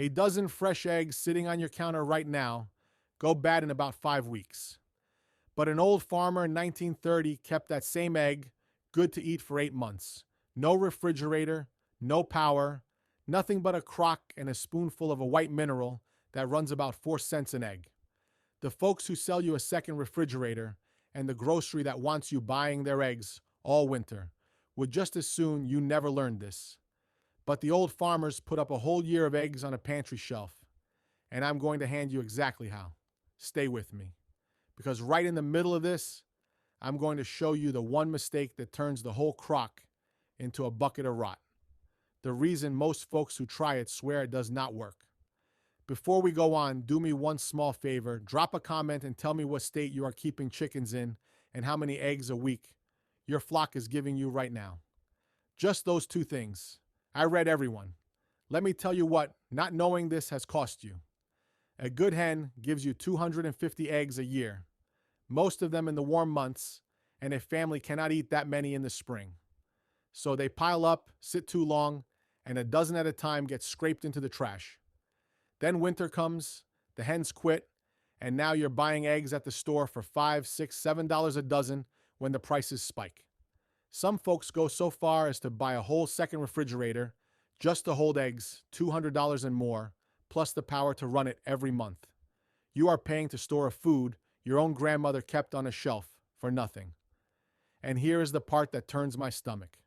A dozen fresh eggs sitting on your counter right now go bad in about 5 weeks. But an old farmer in 1930 kept that same egg good to eat for 8 months. No refrigerator, no power, nothing but a crock and a spoonful of a white mineral that runs about 4 cents an egg. The folks who sell you a second refrigerator and the grocery that wants you buying their eggs all winter would just as soon you never learned this. But the old farmers put up a whole year of eggs on a pantry shelf, and I'm going to hand you exactly how. Stay with me, because right in the middle of this, I'm going to show you the one mistake that turns the whole crock into a bucket of rot. The reason most folks who try it swear it does not work. Before we go on, do me one small favor. Drop a comment and tell me what state you are keeping chickens in and how many eggs a week your flock is giving you right now. Just those two things. I read everyone. Let me tell you what not knowing this has cost you. A good hen gives you 250 eggs a year, most of them in the warm months, and a family cannot eat that many in the spring. So they pile up, sit too long, and a dozen at a time get scraped into the trash. Then winter comes, the hens quit, and now you're buying eggs at the store for $5, $6, $7 a dozen when the prices spike. Some folks go so far as to buy a whole second refrigerator just to hold eggs, $200 and more, plus the power to run it every month. You are paying to store a food your own grandmother kept on a shelf for nothing. And here is the part that turns my stomach.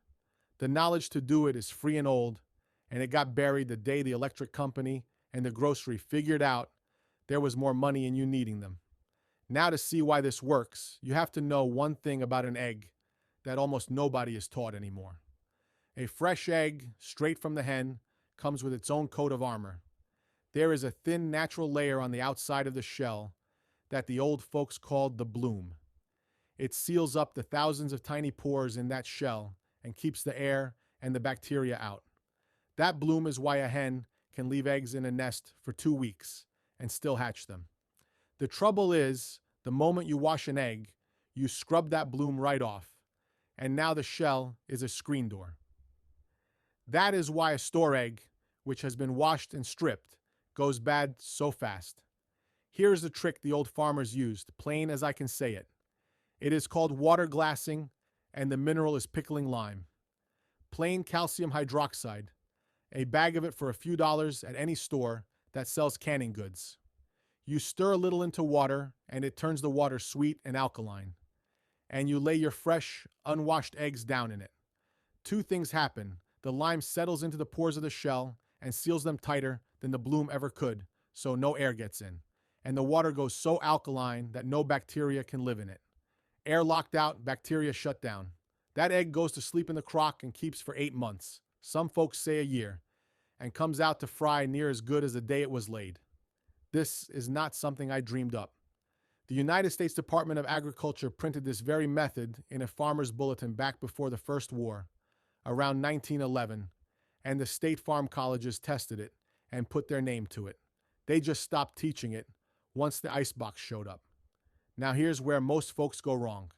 The knowledge to do it is free and old, and it got buried the day the electric company and the grocery figured out there was more money in you needing them. Now, to see why this works, you have to know one thing about an egg that almost nobody is taught anymore. A fresh egg, straight from the hen, comes with its own coat of armor. There is a thin natural layer on the outside of the shell that the old folks called the bloom. It seals up the thousands of tiny pores in that shell and keeps the air and the bacteria out. That bloom is why a hen can leave eggs in a nest for 2 weeks and still hatch them. The trouble is, the moment you wash an egg, you scrub that bloom right off, and now the shell is a screen door. That is why a store egg, which has been washed and stripped, goes bad so fast. Here's the trick the old farmers used, plain as I can say it. It is called water glassing, and the mineral is pickling lime. Plain calcium hydroxide, a bag of it for a few dollars at any store that sells canning goods. You stir a little into water, and it turns the water sweet and alkaline. And you lay your fresh, unwashed eggs down in it. Two things happen. The lime settles into the pores of the shell and seals them tighter than the bloom ever could, so no air gets in. And the water goes so alkaline that no bacteria can live in it. Air locked out, bacteria shut down. That egg goes to sleep in the crock and keeps for 8 months. Some folks say a year, and comes out to fry near as good as the day it was laid. This is not something I dreamed up. The United States Department of Agriculture printed this very method in a farmer's bulletin back before the First War, around 1911, and the state farm colleges tested it and put their name to it. They just stopped teaching it once the icebox showed up. Now here's where most folks go wrong,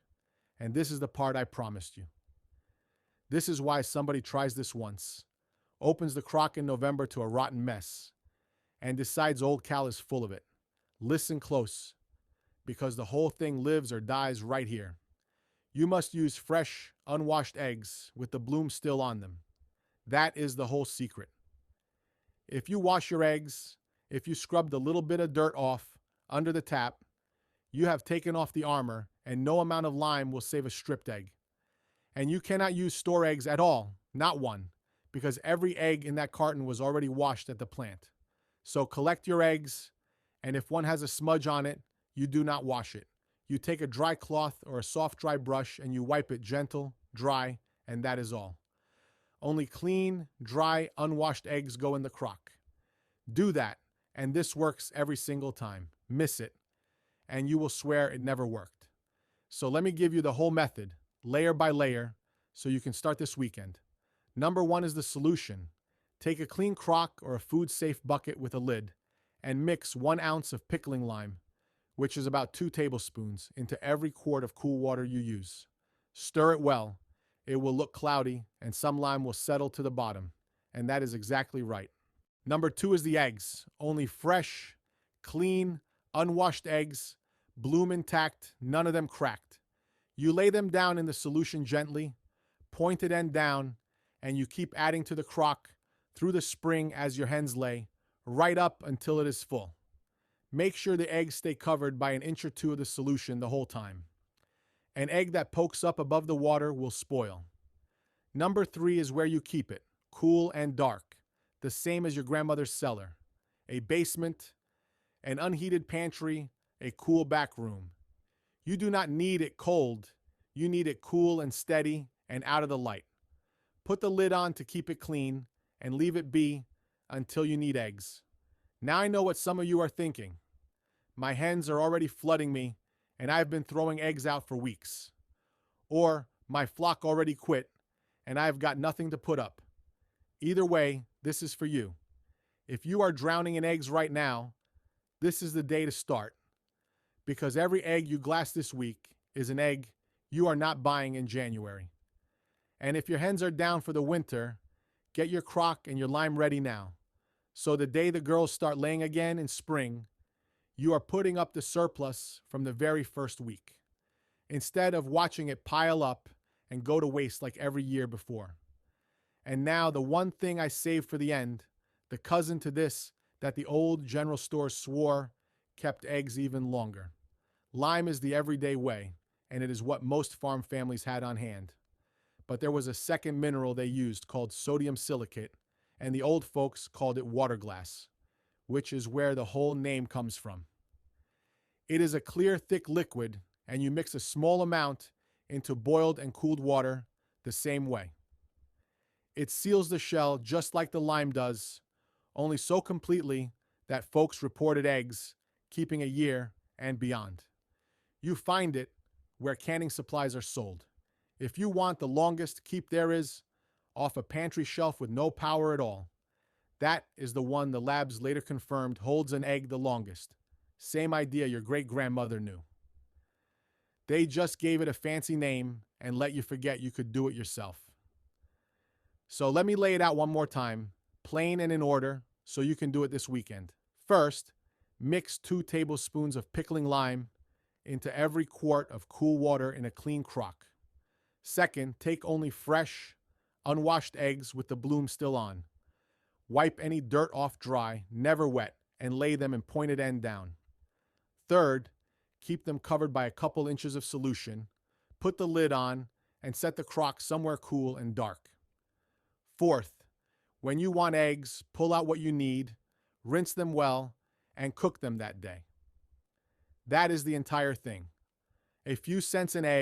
and this is the part I promised you. This is why somebody tries this once, opens the crock in November to a rotten mess, and decides old Cal is full of it. Listen close, because the whole thing lives or dies right here. You must use fresh, unwashed eggs with the bloom still on them. That is the whole secret. If you wash your eggs, if you scrubbed a little bit of dirt off under the tap, you have taken off the armor, and no amount of lime will save a stripped egg. And you cannot use store eggs at all, not one, because every egg in that carton was already washed at the plant. So collect your eggs, and if one has a smudge on it, you do not wash it. You take a dry cloth or a soft dry brush and you wipe it gentle, dry, and that is all. Only clean, dry, unwashed eggs go in the crock. Do that, and this works every single time. Miss it, and you will swear it never worked. So let me give you the whole method, layer by layer, so you can start this weekend. Number 1 is the solution. Take a clean crock or a food-safe bucket with a lid and mix 1 ounce of pickling lime, which is about 2 tablespoons, into every quart of cool water you use. Stir it well. It will look cloudy and some lime will settle to the bottom, and that is exactly right. Number 2 is the eggs. Only fresh, clean, unwashed eggs, bloom intact, none of them cracked. You lay them down in the solution gently, pointed end down, and you keep adding to the crock through the spring as your hens lay, right up until it is full. Make sure the eggs stay covered by an inch or two of the solution the whole time. An egg that pokes up above the water will spoil. Number 3 is where you keep it, cool and dark, the same as your grandmother's cellar, a basement, an unheated pantry, a cool back room. You do not need it cold, you need it cool and steady and out of the light. Put the lid on to keep it clean and leave it be until you need eggs. Now I know what some of you are thinking. My hens are already flooding me and I've been throwing eggs out for weeks. Or my flock already quit and I've got nothing to put up. Either way, this is for you. If you are drowning in eggs right now, this is the day to start. Because every egg you glass this week is an egg you are not buying in January. And if your hens are down for the winter, get your crock and your lime ready now. So the day the girls start laying again in spring, you are putting up the surplus from the very first week, instead of watching it pile up and go to waste like every year before. And now the one thing I saved for the end, the cousin to this that the old general store swore kept eggs even longer. Lime is the everyday way, and it is what most farm families had on hand. But there was a second mineral they used called sodium silicate, and the old folks called it water glass, which is where the whole name comes from. It is a clear, thick liquid, and you mix a small amount into boiled and cooled water the same way. It seals the shell just like the lime does, only so completely that folks reported eggs keeping a year and beyond. You find it where canning supplies are sold. If you want the longest keep there is, off a pantry shelf with no power at all, that is the one the labs later confirmed holds an egg the longest. Same idea your great-grandmother knew. They just gave it a fancy name and let you forget you could do it yourself. So let me lay it out one more time, plain and in order, so you can do it this weekend. First, mix 2 tablespoons of pickling lime into every quart of cool water in a clean crock. Second, take only fresh, unwashed eggs with the bloom still on. Wipe any dirt off dry, never wet, and lay them in pointed end down. Third, keep them covered by a couple inches of solution, put the lid on, and set the crock somewhere cool and dark. Fourth, when you want eggs, pull out what you need, rinse them well, and cook them that day. That is the entire thing. A few cents an egg